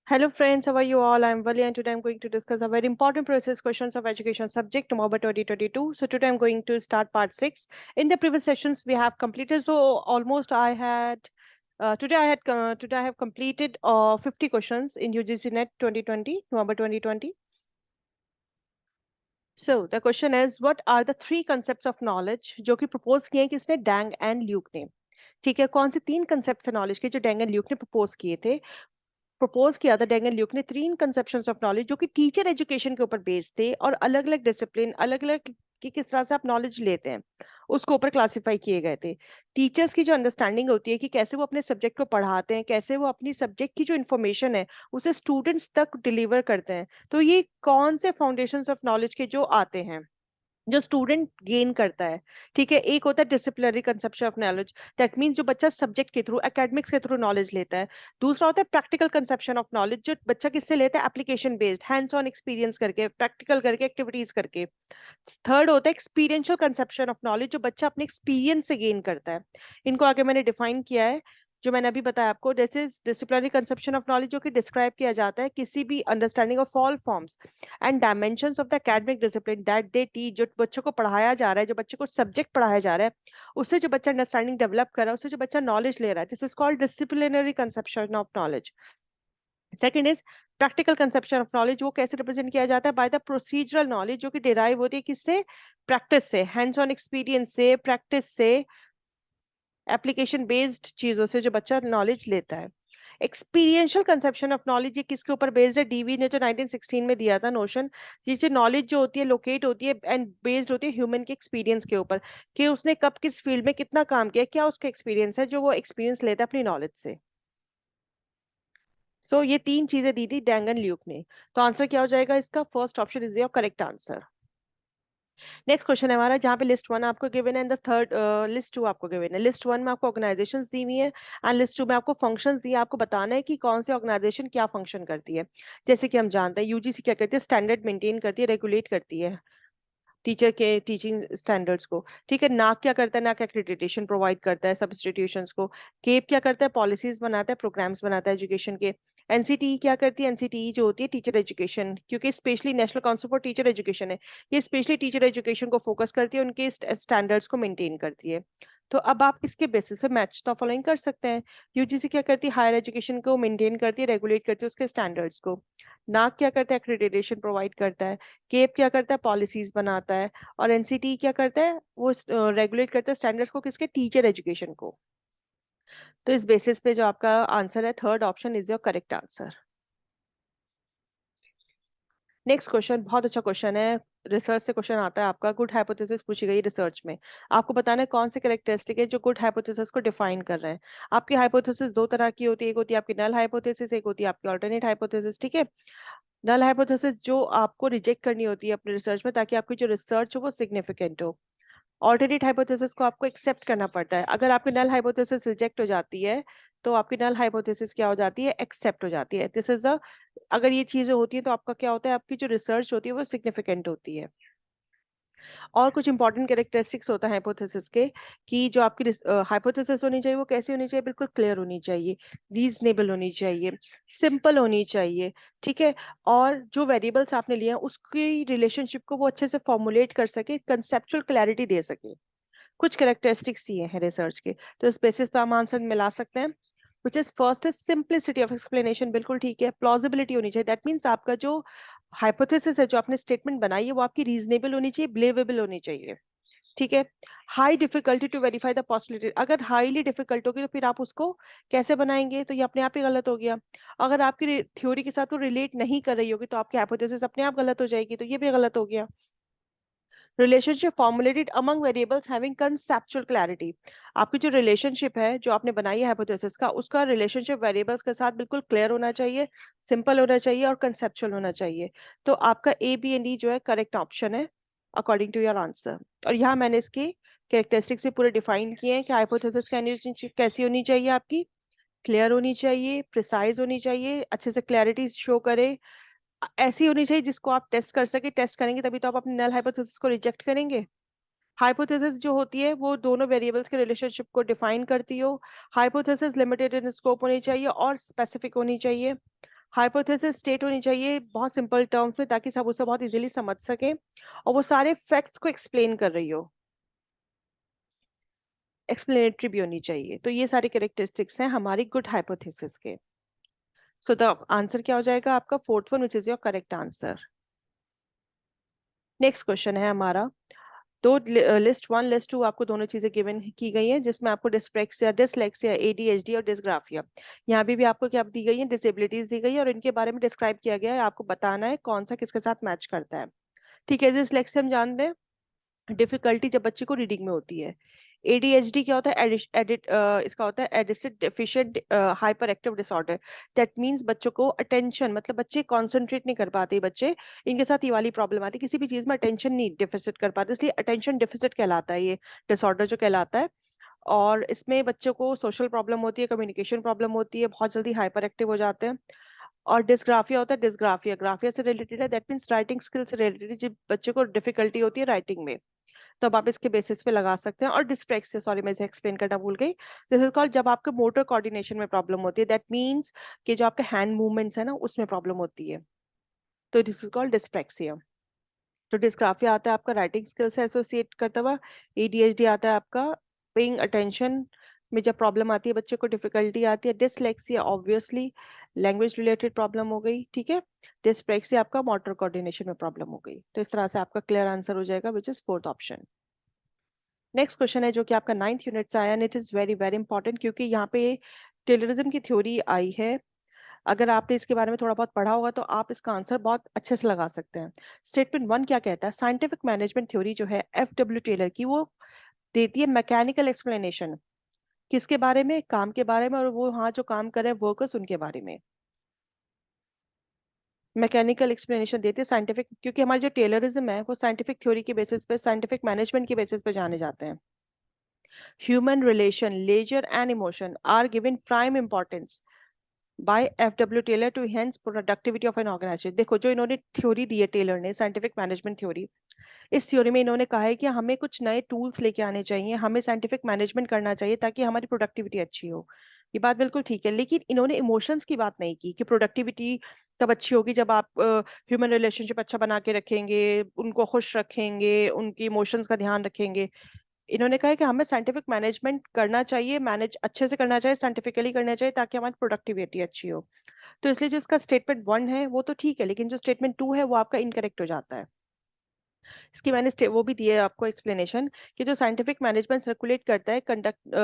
Hello friends, how are you all? I'm Vali and today I'm going to discuss a very important process questions of education subject November 2022. So today I'm going to start part 6. In the previous sessions we have completed, so almost I had today I have completed 50 questions in UGC NET 2020, November 2020. So the question is, what are the three concepts of knowledge जो कि propose किए हैं किसने, dang and Luke ने. ठीक है, कौन से तीन कंसेप्ट है नॉलेज के जो डैंग एंड ल्यूक ने प्रपोज किए थे. प्रपोज किया था डैंगन ल्यूक ने तीन कंसेप्शंस ऑफ नॉलेज जो कि टीचर एजुकेशन के ऊपर बेस्ड थे और अलग अलग डिसिप्लिन अलग अलग कि किस तरह से आप नॉलेज लेते हैं उसके ऊपर क्लासिफाई किए गए थे. टीचर्स की जो अंडरस्टैंडिंग होती है कि कैसे वो अपने सब्जेक्ट को पढ़ाते हैं, कैसे वो अपनी सब्जेक्ट की जो इन्फॉर्मेशन है उसे स्टूडेंट्स तक डिलीवर करते हैं. तो ये कौन से फाउंडेशंस ऑफ नॉलेज के जो आते हैं जो स्टूडेंट गेन करता है. ठीक है, एक होता है disciplinary conception of knowledge, that means जो बच्चा सब्जेक्ट के थ्रू एकेडमिक्स के थ्रू नॉलेज लेता है. दूसरा होता है प्रैक्टिकल कंसेप्शन ऑफ नॉलेज, जो बच्चा किससे लेता है, application based, hands on experience करके, प्रैक्टिकल करके, एक्टिविटीज करके. थर्ड होता है एक्सपीरियंशियल कंसेप्शन ऑफ नॉलेज, जो बच्चा अपने एक्सपीरियंस से गेन करता है. इनको आगे मैंने डिफाइन किया है जो मैंने अभी बताया आपको. This is disciplinary conception of knowledge जो कि डिस्क्राइब किया जाता है किसी भी understanding of all forms and dimensions of the academic discipline that they teach. जो बच्चों को पढ़ाया जा रहा है, जो बच्चे को सब्जेक्ट पढ़ाया जा रहा है, उससे जो बच्चा अंडरस्टैंडिंग डेवलप कर रहा है, उससे जो बच्चा नॉलेज ले रहा है, this is called disciplinary conception of knowledge. Second is practical conception of knowledge. वो कैसे रिप्रेजेंट किया जाता है, बाय द प्रोसीजरल नॉलेज, जो कि डिराइव होती है किससे, प्रैक्टिस से, हैंड्स ऑन एक्सपीरियंस से, प्रैक्टिस से, एप्लीकेशन बेस्ड चीजों से जो बच्चा नॉलेज लेता है. एक्सपीरियंशियल कंसेप्शन ऑफ नॉलेज ये किसके ऊपर बेस्ड है, डीवी ने जो 1916 में दिया था नोशन. ये नॉलेज जो होती है लोकेट होती है एंड बेस्ड होती है ह्यूमन के एक्सपीरियंस के ऊपर कि उसने कब किस फील्ड में कितना काम किया, क्या उसका एक्सपीरियंस है जो वो एक्सपीरियंस लेता है अपनी नॉलेज से. सो ये तीन चीजें दी थी डैंगन ल्यूक ने. तो आंसर क्या हो जाएगा इसका, first option is your correct answer. Next question है हमारा जहाँ पे लिस्ट वन आपको गिवन है and the third list two आपको गिवन है. लिस्ट वन में आपको ऑर्गेनाइजेशंस दी हुई है एंड लिस्ट टू में आपको फंक्शंस दिए. आपको बताना है कि कौन सी ऑर्गेनाइजेशन क्या फंक्शन करती है. जैसे कि हम जानते हैं यूजीसी क्या करती है, स्टैंडर्ड मेंटेन करती है, रेगुलेट करती है टीचर के टीचिंग स्टैंडर्ड्स को. ठीक है, नाक क्या करता है, नाक एक्रेडिटेशन प्रोवाइड करता है सब इंस्टीट्यूशंस को. केप क्या करता है, पॉलिसीज बनाता है, प्रोग्राम्स बनाता है एजुकेशन के. एनसीटीई क्या करती है, एनसीटीई जो होती है टीचर एजुकेशन, क्योंकि specially national council for teacher education है, ये स्पेशली टीचर एजुकेशन को फोकस करती है, उनके स्टैंडर्ड्स को मेंटेन करती है. तो अब आप इसके बेसिस पे मैच द फॉलोइंग कर सकते हैं. यूजीसी क्या करती है, हायर एजुकेशन को मेंटेन करती है, रेगुलेट करती है उसके स्टैंडर्ड्स को. नाक क्या करता है, एक्रेडिटेशन प्रोवाइड करता है. केप क्या करता है, पॉलिसीज बनाता है. और एनसीटी क्या करता है, वो रेगुलेट करता है स्टैंडर्ड्स को, किसके, टीचर एजुकेशन को. तो इस बेसिस पे जो आपका आंसर है third option is your correct answer. Next question बहुत अच्छा क्वेश्चन है. रिसर्च से क्वेश्चन आता है आपका, गुड हाइपोथेसिस पूछी गई रिसर्च में. आपको बताना है कौन से कैरेक्टरिस्टिक है जो गुड हाइपोथेसिस को डिफाइन कर रहे हैं. आपकी हाइपोथेसिस दो तरह की होती है, एक होती है आपकी नल हाइपोथेसिस, एक होती है आपकी ऑल्टरनेट हाइपोथेसिस. ठीक है, नल हाइपोथेसिस जो आपको रिजेक्ट करनी होती है अपने रिसर्च में ताकि आपकी जो रिसर्च हो वो सिग्निफिकेंट हो. ऑल्टरनेट हाइपोथेसिस को आपको एक्सेप्ट करना पड़ता है. अगर आपकी नल हाइपोथेसिस रिजेक्ट हो जाती है तो आपकी नल हाइपोथेसिस क्या हो जाती है, एक्सेप्ट हो जाती है. दिस इज द, अगर ये चीजें होती है तो आपका क्या होता है, आपकी जो रिसर्च होती है वो सिग्निफिकेंट होती है. और कुछ इंपॉर्टेंट कैरेक्टरिस्टिक्स होता है हाइपोथेसिस के, कि जो आपकी हाइपोथेसिस होनी चाहिए वो कैसी होनी चाहिए, बिल्कुल क्लियर होनी चाहिए, रीजनेबल होनी चाहिए, सिंपल होनी चाहिए. ठीक है, और जो वेरिएबल्स आपने लिए हैं उसकी रिलेशनशिप को वो अच्छे से फॉर्मुलेट कर सके, कंसेप्चुअल क्लैरिटी दे सके. कुछ कैरेक्टरिस्टिक्स दिए हैं रिसर्च के, तो इस बेसिस पे हम आंसर मिला सकते हैं. Which is first is simplicity of explanation, बिल्कुल ठीक है. प्लॉजिबिलिटी होनी चाहिए, दैट मीन्स आपका जो हाइपोथेसिस है, जो आपने स्टेटमेंट बनाई है वो आपकी रीजनेबल होनी चाहिए, बिलीवेबल होनी चाहिए. ठीक है. High difficulty to verify the possibility, अगर हाईली डिफिकल्ट होगी तो फिर आप उसको कैसे बनाएंगे, तो ये अपने आप ही गलत हो गया. अगर आपकी थ्योरी के साथ वो रिलेट नहीं कर रही होगी तो आपकी हाइपोथेसिस अपने आप गलत हो जाएगी, तो ये भी गलत हो गया. Relationship formulated among variables having conceptual clarity, आपकी जो रिलेशनशिप है जो आपने बनाई है हाइपोथेसिस का, उसका रिलेशनशिप वेरिएबल्स के साथ बिल्कुल क्लियर होना चाहिए, सिंपल होना चाहिए और कंसेप्चुअल होना चाहिए. तो आपका ए बी एंड डी जो है करेक्ट ऑप्शन है अकॉर्डिंग टू योर आंसर. और यहाँ मैंने इसके कैरेक्टरिस्टिक्स से पूरे डिफाइन किए हैं कि हाइपोथेसिस कैसी होनी चाहिए, आपकी क्लियर होनी चाहिए, प्रिसाइज होनी चाहिए, अच्छे से क्लैरिटी शो करे, ऐसी होनी चाहिए जिसको आप टेस्ट कर सके. टेस्ट करेंगे तभी तो आप अपने नल हाइपोथेसिस को रिजेक्ट करेंगे. हाइपोथेसिस जो होती है वो दोनों वेरिएबल्स के रिलेशनशिप को डिफाइन करती हो. हाइपोथेसिस लिमिटेड इन स्कोप होनी चाहिए और स्पेसिफिक होनी चाहिए. हाइपोथेसिस स्टेट होनी चाहिए बहुत सिंपल टर्म्स में, ताकि सब उसे बहुत इजीली समझ सके, और वो सारे फैक्ट्स को एक्सप्लेन कर रही हो, एक्सप्लेनेटरी भी होनी चाहिए। तो ये सारी कैरेक्टरिस्टिक्स हैं हमारी गुड हाइपोथेसिस के। सो द आंसर क्या हो जाएगा आपका? Fourth one, which is your correct answer. Next question है हमारा, दो लिस्ट वन लिस्ट टू आपको दोनों चीजें गिवन की गई हैं, जिसमें आपको डिस्प्रेक्सिया, डिसलेक्सिया, एडीएचडी और डिसग्राफिया, यहाँ भी आपको क्या दी गई है? डिसेबिलिटीज दी गई है, और इनके बारे में डिस्क्राइब किया गया है। आपको बताना है कौन सा किसके साथ मैच करता है। ठीक है, डिसलेक्सिया हम जानते हैं, डिफिकल्टी जब बच्चे को रीडिंग में होती है। एडीएचडी क्या होता है? इसका होता है attention deficient hyper active disorder. That means बच्चों को अटेंशन, मतलब बच्चे कंसंट्रेट नहीं कर पाते बच्चे, इनके साथ ये वाली प्रॉब्लम आती है, किसी भी चीज में अटेंशन नहीं डिफिसिट कर पाते, इसलिए अटेंशन डिफिसिट कहलाता है ये डिसऑर्डर जो कहलाता है। और इसमें बच्चों को सोशल प्रॉब्लम होती है, कम्युनिकेशन प्रॉब्लम होती है, बहुत जल्दी हाइपर एक्टिव हो जाते हैं। और डिस्ग्राफिया होता है, डिस्ग्राफिया ग्राफिया से रिलेटेड है, दैट मीन्स राइटिंग स्किल से रिलेटेड है, जब बच्चे को डिफिकल्टी होती है राइटिंग में, तब आप इसके बेसिस पे लगा सकते हैं। और डिस्प्रेक्सिया, सॉरी मैं इसे एक्सप्लेन करना भूल गई, दिस इज कॉल्ड जब आपके मोटर कोऑर्डिनेशन में प्रॉब्लम होती है, दैट मीन्स कि जो आपके हैंड मूवमेंट्स है ना उसमें प्रॉब्लम होती है, तो दिस इज कॉल्ड डिस्प्रेक्सिया। तो डिस्ग्राफिया आता है आपका राइटिंग स्किल से एसोसिएट करता हुआ, एडीएचडी आता है आपका पेइंग अटेंशन में जब प्रॉब्लम आती है, बच्चे को डिफिकल्टी आती है। Dyslexia obviously language related problem हो गई, ठीक है। डिस्प्रेक्सिया आपका मोटर कोऑर्डिनेशन में प्रॉब्लम हो गई। तो इस तरह से आपका क्लियर आंसर हो जाएगा, which is fourth option. Next question है जो कि आपका 9th यूनिट से आया, and it is very very important, क्योंकि यहाँ पे टेलरिज्म की थ्योरी आई है। अगर आपने इसके बारे में थोड़ा बहुत पढ़ा होगा तो आप इसका आंसर बहुत अच्छे से लगा सकते हैं। स्टेटमेंट वन क्या कहता है? साइंटिफिक मैनेजमेंट थ्योरी जो है एफ डब्ल्यू टेलर की, वो देती है मैकेनिकल एक्सप्लेनेशन, किसके बारे में? काम के बारे में, और वो हाँ जो काम कर रहे हैं वर्कर्स उनके बारे में मैकेनिकल एक्सप्लेनेशन देती है साइंटिफिक, क्योंकि हमारी जो टेलरिज्म है वो साइंटिफिक थ्योरी के बेसिस पे, साइंटिफिक मैनेजमेंट के बेसिस पे जाने जाते हैं। Human relation, leisure and emotion are given prime importance by F W Taylor to enhance productivity of an organisation. देखो जो इन्होंने थ्योरी दी है टेलर ने, साइंटिफिक मैनेजमेंट थ्योरी, इस थ्योरी में इन्होंने कहा है कि हमें कुछ नए टूल्स लेके आने चाहिए, हमें साइंटिफिक मैनेजमेंट करना चाहिए ताकि हमारी प्रोडक्टिविटी अच्छी हो। ये बात बिल्कुल ठीक है, लेकिन इन्होंने इमोशंस की बात नहीं की कि प्रोडक्टिविटी तब अच्छी होगी जब आप ह्यूमन रिलेशनशिप अच्छा बना के रखेंगे, उनको खुश रखेंगे, उनकी इमोशंस का ध्यान रखेंगे। इन्होंने कहा है कि हमें साइंटिफिक मैनेजमेंट करना चाहिए, मैनेज अच्छे से करना चाहिए, साइंटिफिकली करना चाहिए, ताकि हमारी प्रोडक्टिविटी अच्छी हो। तो इसलिए जो इसका स्टेटमेंट वन है वो तो ठीक है, लेकिन जो स्टेटमेंट टू है वो आपका इनकरेक्ट हो जाता है। इसकी मैंने वो भी दी है आपको एक्सप्लेनेशन, कि जो साइंटिफिक मैनेजमेंट सर्कुलेट करता है conduct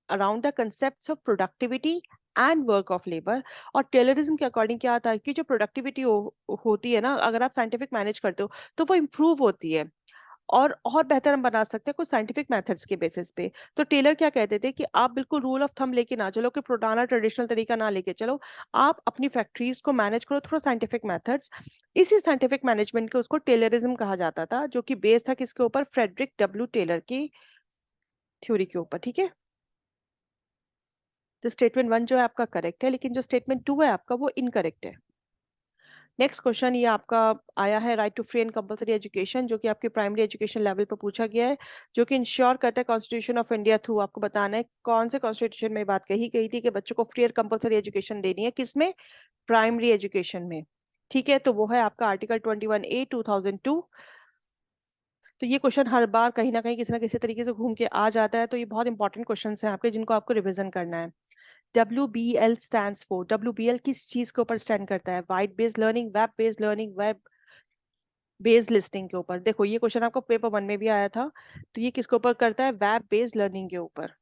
around the concept of productivity and work of labour. और टेलरिज्म के अकॉर्डिंग क्या था कि जो प्रोडक्टिविटी होती है ना, अगर आप साइंटिफिक मैनेज करते हो तो वो इम्प्रूव होती है, और बेहतर हम बना सकते हैं कुछ साइंटिफिक मेथड्स के बेसिस पे। तो टेलर क्या कहते थे कि आप बिल्कुल रूल ऑफ थंब लेके ना चलो, कि पुराना ट्रेडिशनल तरीका ना लेके चलो, आप अपनी फैक्ट्रीज को मैनेज करो थोड़ा साइंटिफिक मेथड्स। इसी साइंटिफिक मैनेजमेंट को उसको टेलरिज्म कहा जाता था, जो कि बेस था किसके ऊपर? फ्रेडरिक डब्ल्यू टेलर की थ्योरी के ऊपर, ठीक है। तो स्टेटमेंट वन जो है आपका करेक्ट है, लेकिन जो स्टेटमेंट टू है आपका वो इनकरेक्ट है। नेक्स्ट क्वेश्चन ये आपका आया है, right to free and compulsory education, जो कि आपके प्राइमरी एजुकेशन लेवल पर पूछा गया है, जो कि इंश्योर करता है कॉन्स्टिट्यूशन ऑफ इंडिया थ्रू। आपको बताना है कौन से कॉन्स्टिट्यूशन में बात कही गई थी कि बच्चों को फ्री और कंपलसरी एजुकेशन देनी है, किसमें? प्राइमरी एजुकेशन में, ठीक है। तो वो है आपका आर्टिकल 21A 2002। तो ये क्वेश्चन हर बार कहीं ना कहीं किसी ना किसी तरीके से घूम के आ जाता है, तो ये बहुत इंपॉर्टेंट क्वेश्चन हैं आपके, जिनको आपको रिविजन करना है। WBL स्टैंड्स फॉर, WBL किस चीज के ऊपर स्टैंड करता है? White based learning, web based learning, web based listing के ऊपर। देखो ये क्वेश्चन आपको पेपर वन में भी आया था, तो ये किसके ऊपर करता है? वेब बेस्ड लर्निंग के ऊपर।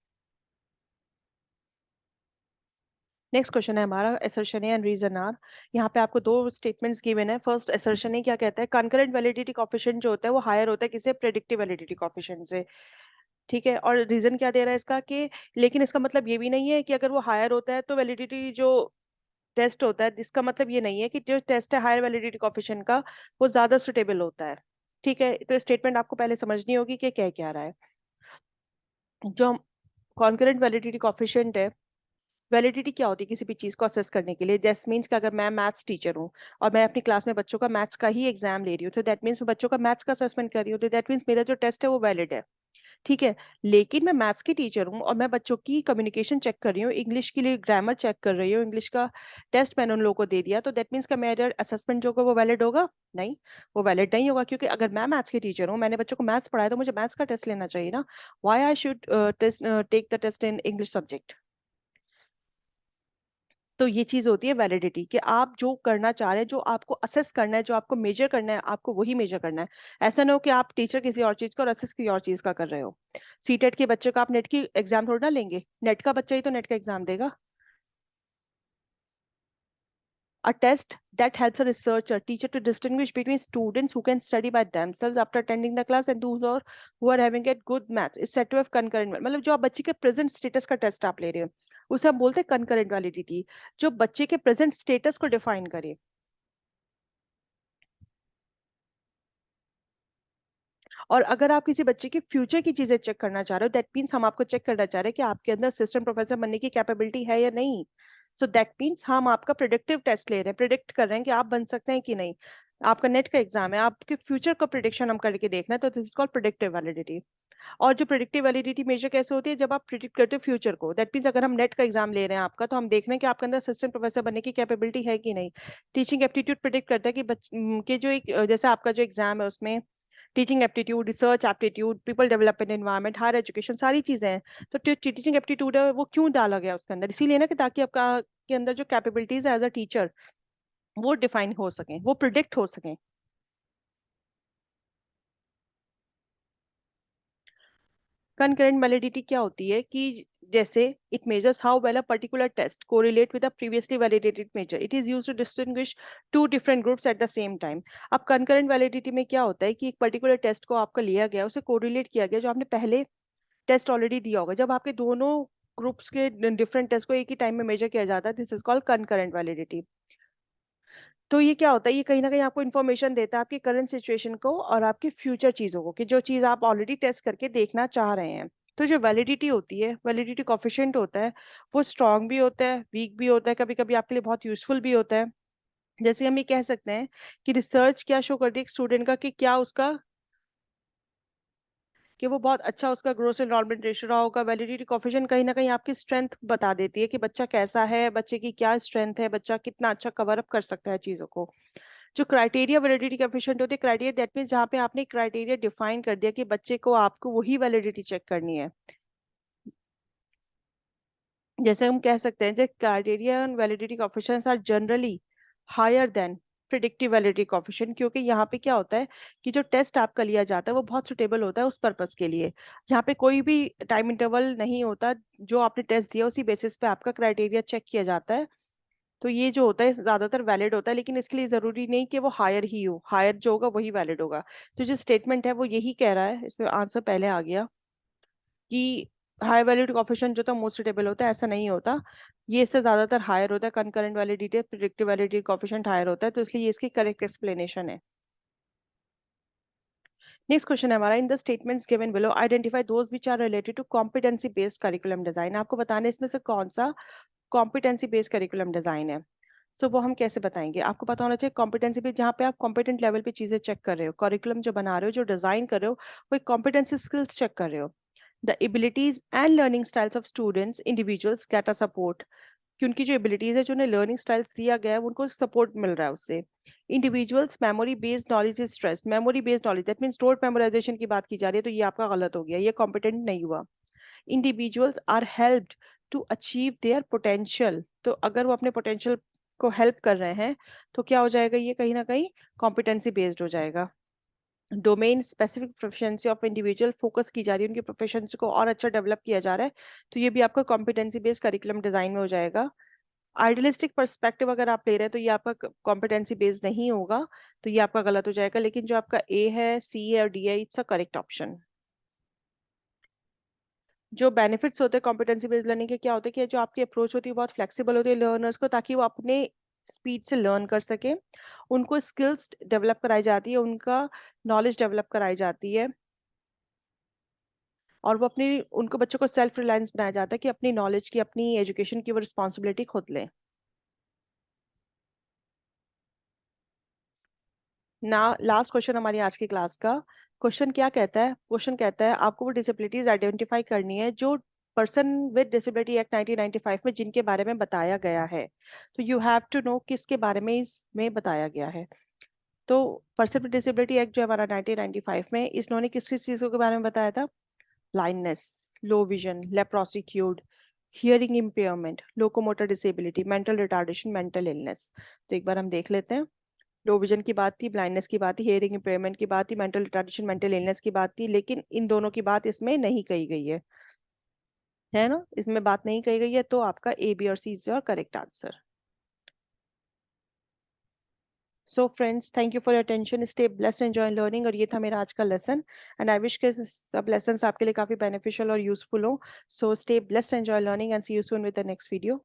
नेक्स्ट क्वेश्चन है हमारा, असर्शन एंड रीजन आर। यहाँ पे आपको दो स्टेटमेंट्स गिवन है। फर्स्ट असर्शन है क्या कहता है? कंकरेंट वैलिडिटी कोएफिशिएंट जो होता है वो हायर होता है किसे? प्रेडिक्टिव वैलिडिटी कोएफिशिएंट से, ठीक है। और रीजन क्या दे रहा है इसका कि, लेकिन इसका मतलब ये भी नहीं है कि अगर वो हायर होता है तो वैलिडिटी जो टेस्ट होता है, इसका मतलब ये नहीं है कि जो टेस्ट है हायर वैलिडिटी कोएफिशिएंट का वो ज्यादा सुटेबल होता है, ठीक है। तो स्टेटमेंट आपको पहले समझनी होगी कि क्या रहा है। जो कॉन्करेंट वैलिडिटी कोएफिशिएंट है, वैलिडिटी क्या होती है किसी भी चीज को असेस करने के लिए? दैट मीन्स कि अगर मैं मैथ्स टीचर हूँ और मैं अपनी क्लास में बच्चों का मैथ्स का ही एग्जाम ले रही हूँ, तो दैट मीन्स मैं बच्चों का मैथ्स का असेसमेंट कर रही हूँ, तो दैट मीन्स मेरा जो टेस्ट है वो वैलिड है। ठीक है। लेकिन मैं मैथ्स की टीचर हूँ और मैं बच्चों की कम्युनिकेशन चेक कर रही हूँ, इंग्लिश के लिए ग्रामर चेक कर रही हूँ, इंग्लिश का टेस्ट मैंने उन लोगों को दे दिया, तो दैट मीन्स का मेरा असेसमेंट जो होगा वो वैलिड होगा? नहीं, वो वैलिड नहीं होगा, क्योंकि अगर मैं मैथ्स की टीचर हूँ, मैंने बच्चों को मैथ्स पढ़ाया, तो मुझे मैथ्स का टेस्ट लेना चाहिए ना। Why I should take the test in English subject? तो ये चीज होती है वैलिडिटी, कि आप जो करना चाह रहे हैं, जो आपको असेस करना है, जो आपको मेजर करना है, आपको वही मेजर करना है। ऐसा ना हो कि आप टीचर किसी और चीज का और असेस किसी और चीज का कर रहे हो। सीटेट के बच्चे का आप नेट की एग्जाम थोड़ा ना लेंगे, नेट का बच्चा ही तो नेट का एग्जाम देगा। A test that helps a researcher teacher to distinguish between students who can study by themselves after attending the class and those who are having a good maths is said to have concurrent मतलब जो आप बच्चे के present status का test आप ले रहे हो, उसे हम बोलते हैं कंकरेंट वैलिडिटी, जो बच्चे के प्रेजेंट स्टेटस को डिफाइन करे। और अगर आप किसी बच्चे की फ्यूचर की चीजें चेक करना चाह रहे हो, दैट मीन्स हम आपको चेक करना चाह रहे हैं कि आपके अंदर असिस्टेंट प्रोफेसर बनने की कैपेबिलिटी है या नहीं। सो दैट मीन्स हम आपका प्रिडिक्टिव टेस्ट ले रहे हैं, प्रिडिक्ट कर रहे हैं कि आप बन सकते हैं कि नहीं। आपका नेट का एग्जाम है, आपके फ्यूचर का प्रिडिक्शन हम करके देखना है, तो this is called predictive validity. और जो प्रिडिक्टिव वैलिडिटी मेजर कैसे होती है, जब आप प्रिडिक्ट करते हो फ्यूचर को, दैट मीन्स अगर हम नेट का एग्जाम ले रहे हैं आपका, तो हम देख रहे हैं कि आपके अंदर असिस्टेंट प्रोफेसर बनने की कैपेबिलिटी है कि नहीं। टीचिंग एप्टीट्यूड प्रिडिक्ट करता है कि के जो एक जैसे आपका जो एग्जाम है उसमें teaching aptitude, research aptitude, people development environment, higher education, सारी चीजें हैं। तो टीचिंग एप्टीट्यूड है वो क्यों डाला गया उसके अंदर? इसीलिए ना कि ताकि आपका के अंदर जो कैपेबिलिटीज है एज अ टीचर वो डिफाइन हो सकें, वो प्रिडिक्ट हो सकें। concurrent validity क्या होती है कि जैसे it measures how well a particular test correlate with a previously validated measure. It is used to distinguish two different groups at the same time. अब concurrent validity में क्या होता है कि एक पर्टिकुलर टेस्ट को आपका लिया गया, उसे कोरिलेट किया गया, जो आपने पहले टेस्ट ऑलरेडी दिया होगा। जब आपके दोनों ग्रुप्स के डिफरेंट टेस्ट को एक ही टाइम में मेजर किया जाता है, this is called concurrent validity. तो ये क्या होता है, ये कहीं ना कहीं आपको इन्फॉर्मेशन देता है आपकी करंट सिचुएशन को और आपकी फ्यूचर चीजों को, कि जो चीज आप ऑलरेडी टेस्ट करके देखना चाह रहे हैं। तो जो वैलिडिटी होती है, वैलिडिटी कोफिशिएंट होता है, वो स्ट्रांग भी होता है, वीक भी होता है, कभी कभी आपके लिए बहुत यूजफुल भी होता है। जैसे हम ये कह सकते हैं कि रिसर्च क्या शो करती है एक स्टूडेंट का, कि क्या उसका, कि वो बहुत अच्छा उसका ग्रोस एनरोलमेंट रेशियो रहा होगा। वैलिडिटी कोफिशिएंट कहीं ना कहीं आपकी स्ट्रेंथ बता देती है कि बच्चा कैसा है, बच्चे की क्या स्ट्रेंथ है, बच्चा कितना अच्छा कवर अप कर सकता है चीजों को। जो क्राइटेरिया वैलिडिटी कोएफिशिएंट होते हैं, क्राइटेरिया दैट मीन्स जहाँ पे आपने क्राइटेरिया डिफाइन कर दिया कि बच्चे को आपको वही वैलिडिटी चेक करनी है। जैसे हम कह सकते हैं, जो criteria validity coefficients are generally higher than predictive validity coefficient, क्योंकि यहाँ पे क्या होता है कि जो टेस्ट आपका लिया जाता है वो बहुत सुटेबल होता है उस पर्पस के लिए। यहाँ पे कोई भी टाइम इंटरवल नहीं होता, जो आपने टेस्ट दिया उसी बेसिस पे आपका क्राइटेरिया चेक किया जाता है। तो ये जो होता है ज्यादातर वैलिड होता है, लेकिन इसके लिए जरूरी नहीं कि वो हायर ही हो, हायर जो होगा वही वैलिड होगा। तो जो स्टेटमेंट है वो यही कह रहा है, इसमें आंसर पहले आ गया कि हाई वैलिड कोफिशिएंट जो था मोस्ट सुटेबल होता है, ऐसा नहीं होता। ये इससे ज्यादातर हायर होता है, concurrent validity predictive validity coefficient higher होता है, तो इसलिए ये इसकी करेक्ट एक्सप्लेनेशन है। नेक्स्ट क्वेश्चन है हमारा, in the statements given below identify those which are related to competency based curriculum design. आपको बताना है इसमें से कौन सा कॉम्पिटेंसी बेस्ड करिकुलम डिजाइन है। तो वो हम कैसे बताएंगे? आपको पता होना चाहिए कॉम्पिटेंसी पे, जहाँ पे आप कॉम्पिटेंट लेवल पे चीजें चेक कर रहे हो, करिकुलम जो बना रहे हो, जो डिजाइन कर रहे हो, वो एक कॉम्पिटेंसी स्किल्स चेक कर रहे हो। The abilities and learning styles of students individuals get a support, कि उनकी जो एबिलिटीज है, जो उन्हें लर्निंग स्टाइल्स दिया गया है, उनको सपोर्ट मिल रहा है उससे। Individuals memory based knowledge is stress, memory based knowledge that mean stored memorisation की बात की जा रही है, तो ये आपका गलत हो गया, ये कॉम्पिटेंट नहीं हुआ। Individuals are helped to achieve their potential, तो अगर वो अपने पोटेंशियल को हेल्प कर रहे हैं, तो क्या हो जाएगा, ये कहीं ना कहीं कॉम्पिटेंसी बेस्ड हो जाएगा। Domain specific proficiency of individual focus की जा रही है, उनकी प्रोफिशिएंसी को और अच्छा डेवलप किया जा रहा है, तो ये भी आपका कॉम्पिटेंसी बेस्ड करिकुलम डिजाइन में हो जाएगा। आइडियलिस्टिक पर्सपेक्टिव अगर आप ले रहे हैं, तो ये आपका कॉम्पिटेंसी बेस्ड नहीं होगा, तो ये आपका गलत हो जाएगा। लेकिन जो आपका ए है, सी है और डी है, इट्स अ करेक्ट ऑप्शन। जो बेनिफिट्स होते हैं कॉम्पिटेंसी बेस्ड लर्निंग के, क्या होते हैं कि जो आपकी अप्रोच होती है बहुत फ्लेक्सिबल होती है लर्नर्स को, ताकि वो अपने स्पीड से लर्न कर सके। उनको स्किल्स डेवलप कराई जाती है, उनका नॉलेज डेवलप कराई जाती है, और वो अपनी उनको बच्चों को सेल्फ रिलायंस बनाया जाता है कि अपनी नॉलेज की, अपनी एजुकेशन की वो रिस्पॉन्सिबिलिटी खुद लें। ना लास्ट क्वेश्चन हमारी आज की क्लास का। क्वेश्चन क्या कहता है? क्वेश्चन कहता है आपको वो डिसेबिलिटीज आइडेंटिफाई करनी है जो पर्सन विद डिसेबिलिटी एक्ट 1995 में जिनके बारे में बताया गया है। तो यू हैव टू नो किसके बारे में इसमें बताया गया है। तो पर्सन विद डिसेबिलिटी एक्ट जो हमारा 1995 में, इन्होंने किस किस चीजों के बारे में बताया था? Blindness, low vision, leprosy cured, hearing impairment, locomotor disability, mental retardation, mental illness. तो एक बार हम देख लेते हैं। लो विजन की बात थी, ब्लाइंडनेस की बात थी, हियरिंग इम्पेयरमेंट की बात थी, मेंटल रिटार्डेशन, मेंटल इलनेस की बात थी, लेकिन इन दोनों की बात इसमें नहीं कही गई है ना? इसमें बात नहीं कही गई है, तो आपका ए, बी और C is your correct answer. So friends, thank you for your attention, stay blessed, enjoy learning. और ये था मेरा आज का लेसन, एंड आई विश के सब लेसन्स आपके लिए काफी बेनिफिशियल और यूजफुल हो। So stay blessed, enjoy learning, and see you soon with the next video.